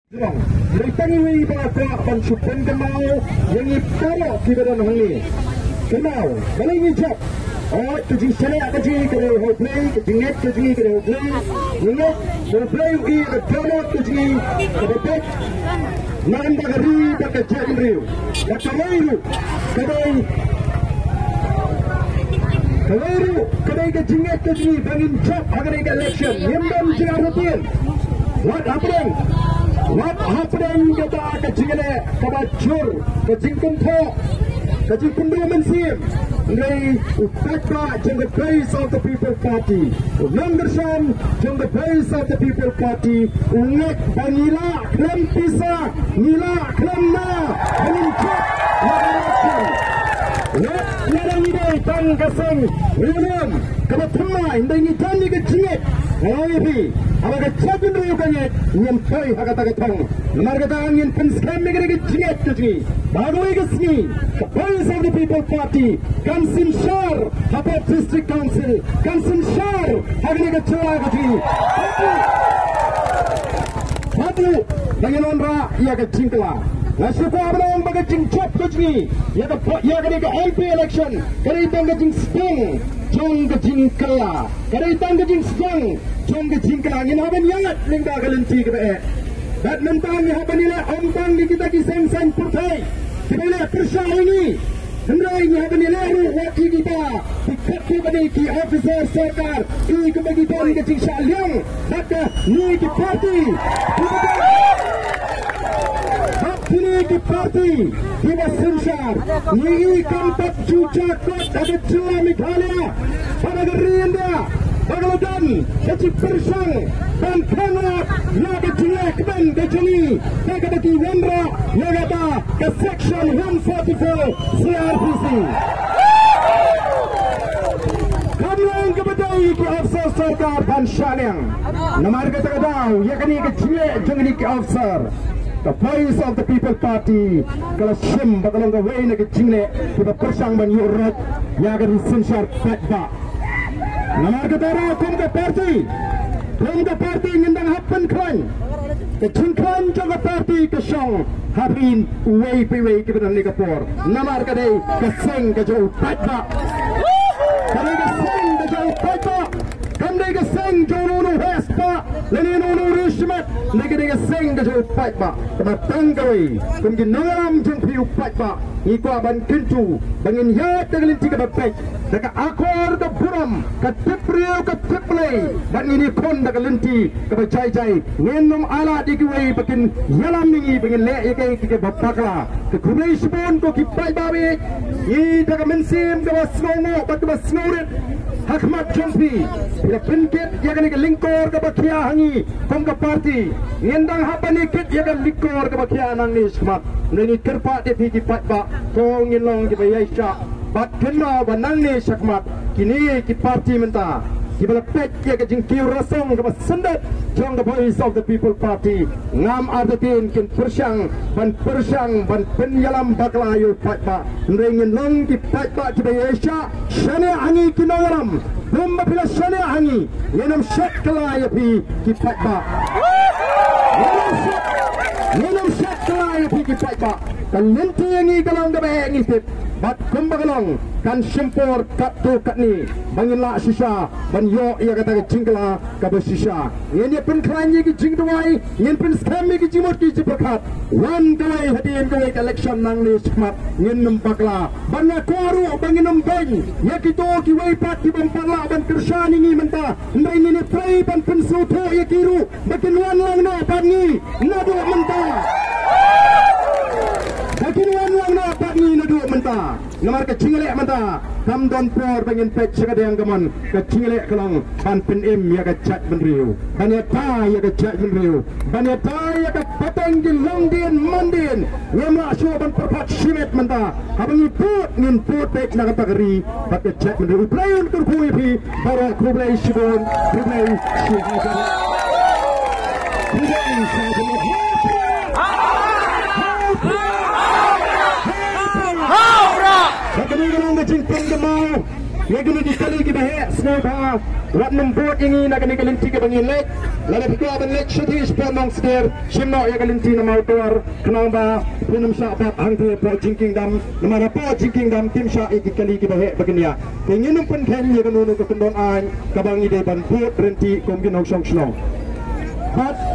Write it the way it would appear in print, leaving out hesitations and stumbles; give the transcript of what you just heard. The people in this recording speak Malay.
Dari tangiwi baka pansupan kenal yang iparo kita dan hali kenal balik hijab oh kejing sana kejing kena play kejing net kejing kena play ingat play ui kena kejing kena pet nanda hari baka jadi riu baka wairu kedai kejing net kejing bangin cap agar election yendam jangan rutin What happening kata kecingnya kabacur kecing kunto kecing kundu mensim Nai upaka jeng the place of the people party Landersan jeng the place of the people party Ungat banila klam pisa nila klam na Halincap Lagarachan Larang ide tang kasang William kabatama Indai ngitan ni kecingit Ngayapi Abaga chabin riyo kanyet Nyampai hakatakatang Namargatang yin penskam megare kecingit kecing Bagawai kesni The voice of the people party Kansin Shar Hapat district council Kansin Shar Hagni kecua kecing Satu Dengan ra Ia kecingkala Nasuko abang baga cingcap kecing Ia kena ke MP election Kena itang kecing spong Jong kecingkala Kena itang kecing spong Jong kecingkala Ngin haban yangat Lingga kalenti ke bae Badminton ni haban nila Ombang di kita kiseng san purtai Kita lihat persang ini Hendrai ni haban nila Wakil kita Pikat kita ki officer serkar Ini kebagitan kecing syaliang Maka ni ki parti Ini di parti Diwa Sinshar Ini kampat cuca kot Ada cua Meghalaya Pada gerian dia Bagaladan Kecik persang Dan kanat Naga jelek dan kecili Naga bagi Wendra Naga ke section 144 CRPC Kamlang kebedai Ki officer serkar dan syaliang Namar kata-kata Ya kini kecilek Jangan ke officer The voice of the people party kalau sim bakalang gawai na kecingnya kita persang ban yurut ya akan Sinshar petba namar ketara kum ke party ngendang happen klan kecing klan jaga party kesong habin uway piway kita ni kapor namar kadai keseng kejauh petba kadai keseng kejauh petba Kandai keseng jono hespa leni no rishmat negede keseng kejauh petba tematang kawai kumgin nalam jeng piu petba ikwa ban kintu bangin ya tegelinti ke bapek daka akor ke buram ke tipriu ke tiplay ban ini kon daka lenti ke bacai ngenom ala dikiwai bakin yalam ningi bangin le ikai ke bapakla ke kumlai sibon ko ki petba be I daka mensim ke basngo bat basngurit Hakmat Jompi bila penkit ia kena ke lingkor ke bakia hangi kom ke parti ngendang hapa nikit ia kan lingkor ke bakia nang ni smat nani terpak de pigi patba ko ngilong ke bayaisha bat kena banang ni sakmat kini ki parti menta ki bala pet ia ke jingkiu rasong ke sendat jong the voice of the people party ngam ardatin kin persang ban penyalam baklayu patba ngin long ki patba ki bayaisha shane hangi kinagaram Bomba pila sana hangi Yenam syat kelaya pi kipat ba Yenam syat kelaya pi kipat ba Kalenti yangi galang gabahe ngitip Bat kumbagalong kan simpor kat tu kat ni bangin la sisa ban yo ia kata cingkala ka besisa yen ye pen kranyi ki jing tuai yen pen skam ki jimot ki jipakat wan kawai hadien kawai election nang ni smat yen nempakla ban koru bangin nembeng ye ki to ki wai pat ki ban parla ban kersani ni menta ndai ni play ban pen suto ye kiru bakin wan lang na pan ni nado menta bakin wan lang na pan ni nado menta ngamar ke cingelek menta kam don por bangin pet sagade yang gaman ke cingelek kelong ban pen im ya ke chat benriu ban ya ta ya ke chat benriu ban ya ta ya ke pateng di longdin mandin ngamla syo ban perpat shimet menta habang iput ngin put pek na katagri bat ke chat benriu playon kurpui pi bara kublai shibon kublai shibon Kami galong na jingpong gamau Ya gini dikali kita he snowba wat membot ini nak kini kelinti ke bangin lek lalu kita akan lek shooting spamong seder shimno ya kelinti nama autor kenapa punum syabat hangte po jingking dam nama po jingking dam tim sya iki kali kita he begini ya ingin numpen kenya kenunu ke kendon an kabangi de ban bot berhenti komkin hong song shlong but